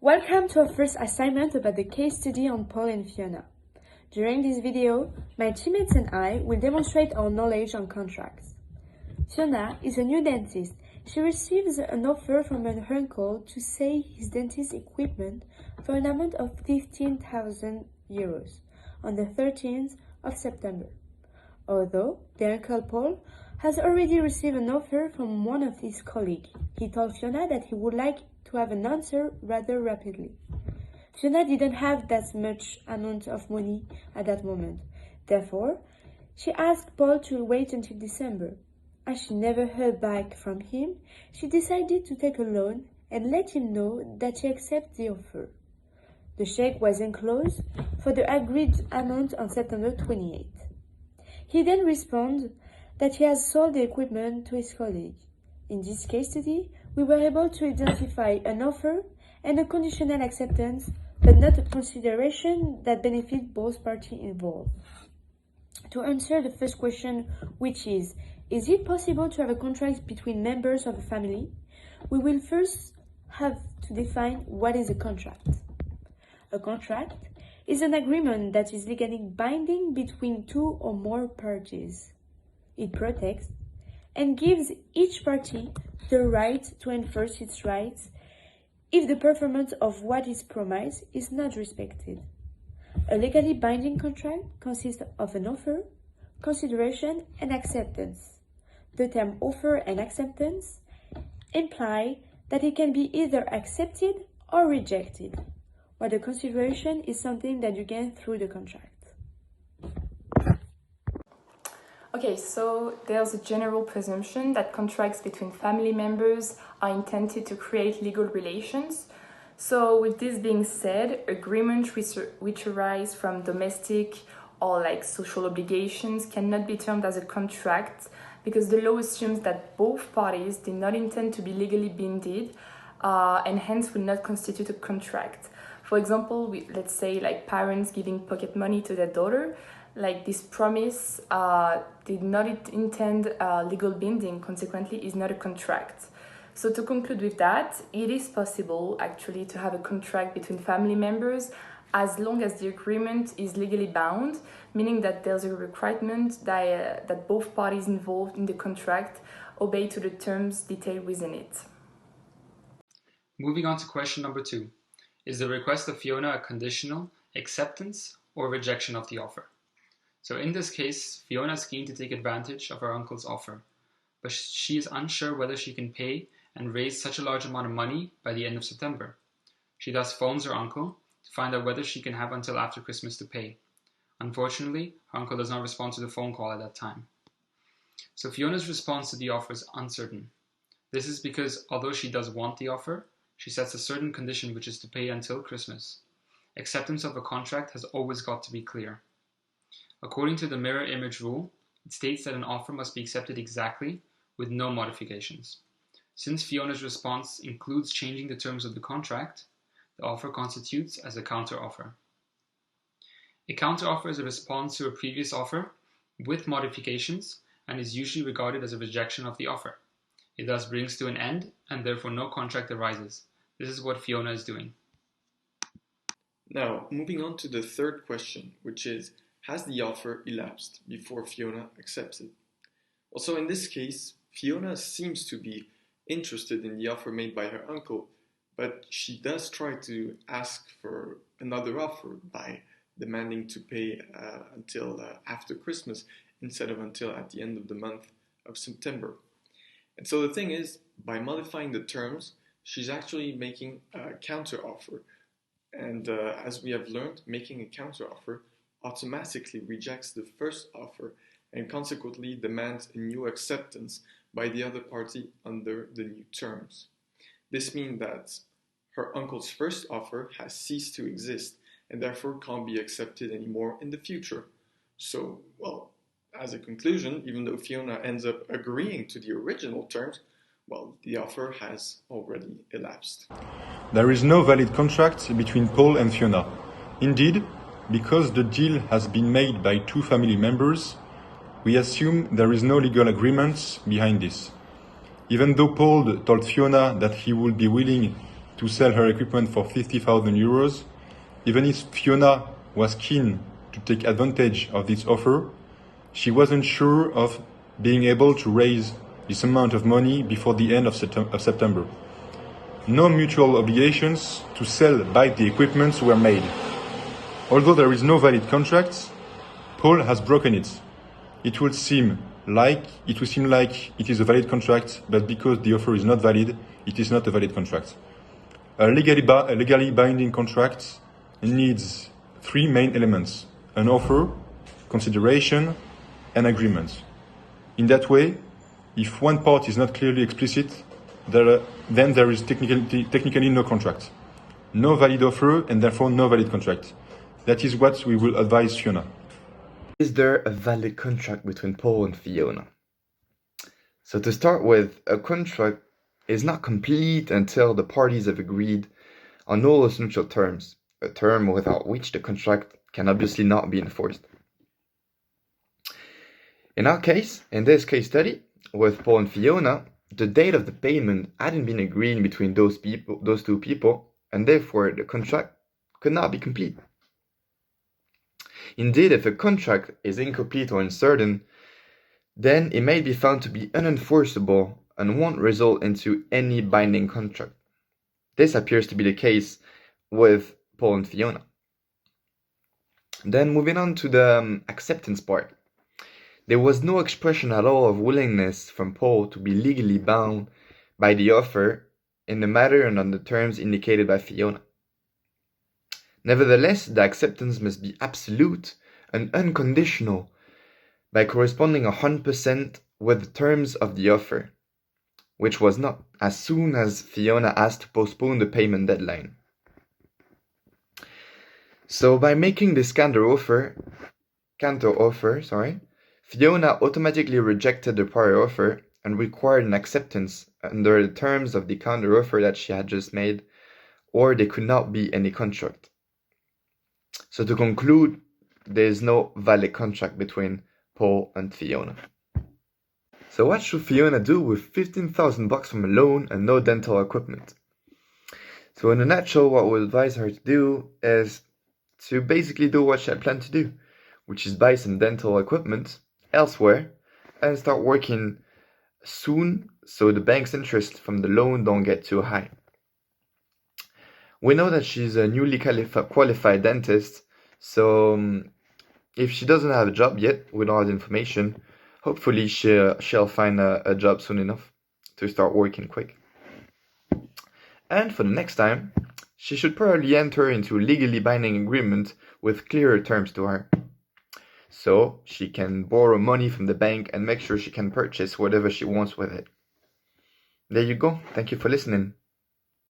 Welcome to our first assignment about the case study on Paul and Fiona. During this video, my teammates and I will demonstrate our knowledge on contracts. Fiona is a new dentist. She receives an offer from her uncle to sell his dentist equipment for an amount of 15,000 euros on the 13th of September. Although the uncle Paul has already received an offer from one of his colleagues, he told Fiona that he would like to have an answer rather rapidly. Fiona didn't have that much amount of money at that moment. Therefore, she asked Paul to wait until December. As she never heard back from him, she decided to take a loan and let him know that she accepted the offer. The check was enclosed for the agreed amount on September 28th. He then responded that he has sold the equipment to his colleague. In this case study, we were able to identify an offer and a conditional acceptance, but not a consideration that benefit both parties involved. To answer the first question, which is it possible to have a contract between members of a family? We will first have to define what is a contract. A contract is an agreement that is legally binding between two or more parties. It protects and gives each party the right to enforce its rights if the performance of what is promised is not respected. A legally binding contract consists of an offer, consideration, and acceptance. The term offer and acceptance imply that it can be either accepted or rejected, while the consideration is something that you gain through the contract. Okay, so there's a general presumption that contracts between family members are intended to create legal relations. So with this being said, agreements which arise from domestic or social obligations cannot be termed as a contract because the law assumes that both parties did not intend to be legally binding and hence will not constitute a contract. For example, let's say parents giving pocket money to their daughter, this promise did not intend legal binding, consequently is not a contract. So to conclude with that, it is possible actually to have a contract between family members as long as the agreement is legally bound, meaning that there's a requirement that both parties involved in the contract obey to the terms detailed within it. Moving on to question number 2. Is the request of Fiona a conditional, acceptance, or rejection of the offer? So in this case, Fiona is keen to take advantage of her uncle's offer, but she is unsure whether she can pay and raise such a large amount of money by the end of September. She thus phones her uncle to find out whether she can have until after Christmas to pay. Unfortunately, her uncle does not respond to the phone call at that time. So Fiona's response to the offer is uncertain. This is because although she does want the offer, she sets a certain condition, which is to pay until Christmas. Acceptance of a contract has always got to be clear. According to the mirror image rule, it states that an offer must be accepted exactly with no modifications. Since Fiona's response includes changing the terms of the contract, the offer constitutes as a counteroffer. A counteroffer is a response to a previous offer with modifications and is usually regarded as a rejection of the offer. It thus brings to an end and therefore no contract arises. This is what Fiona is doing. Now, moving on to the third question, which is, has the offer elapsed before Fiona accepts it? Also, in this case, Fiona seems to be interested in the offer made by her uncle, but she does try to ask for another offer by demanding to pay until after Christmas instead of until at the end of the month of September. And so the thing is, by modifying the terms, she's actually making a counter-offer. And as we have learned, making a counter-offer automatically rejects the first offer and consequently demands a new acceptance by the other party under the new terms. This means that her uncle's first offer has ceased to exist and therefore can't be accepted anymore in the future. So, well, as a conclusion, even though Fiona ends up agreeing to the original terms, well, the offer has already elapsed. There is no valid contract between Paul and Fiona. Indeed, because the deal has been made by two family members, we assume there is no legal agreement behind this. Even though Paul told Fiona that he would be willing to sell her equipment for 50,000 euros, even if Fiona was keen to take advantage of this offer, she wasn't sure of being able to raise this amount of money before the end of September. No mutual obligations to sell back the equipment were made. Although there is no valid contract, Paul has broken it. It will seem like it is a valid contract, but because the offer is not valid, it is not a valid contract. A legally binding contract needs three main elements: an offer, consideration, and agreement. In that way, if one part is not clearly explicit, then there is technically no contract. No valid offer and therefore no valid contract. That is what we will advise Fiona. Is there a valid contract between Paul and Fiona? So to start with, a contract is not complete until the parties have agreed on all essential terms, a term without which the contract can obviously not be enforced. In our case, in this case study, with Paul and Fiona, the date of the payment hadn't been agreed between those two people, and therefore the contract could not be complete. Indeed, if a contract is incomplete or uncertain, then it may be found to be unenforceable and won't result into any binding contract. This appears to be the case with Paul and Fiona. Then moving on to the acceptance part. There was no expression at all of willingness from Paul to be legally bound by the offer in the matter and on the terms indicated by Fiona. Nevertheless, the acceptance must be absolute and unconditional by corresponding 100% with the terms of the offer, which was not, as soon as Fiona asked to postpone the payment deadline. So by making this counter offer, Fiona automatically rejected the prior offer and required an acceptance under the terms of the counter offer that she had just made, or there could not be any contract. So to conclude, there is no valid contract between Paul and Fiona. So what should Fiona do with 15,000 bucks from a loan and no dental equipment? So in a nutshell, what we'll advise her to do is to basically do what she had planned to do, which is buy some dental equipment elsewhere and start working soon so the bank's interest from the loan don't get too high. We know that she's a newly qualified dentist, so if she doesn't have a job yet with all the information, hopefully she'll find a job soon enough to start working quick. And for the next time, she should probably enter into a legally binding agreement with clearer terms to her, so she can borrow money from the bank and make sure she can purchase whatever she wants with it. There you go. Thank you for listening.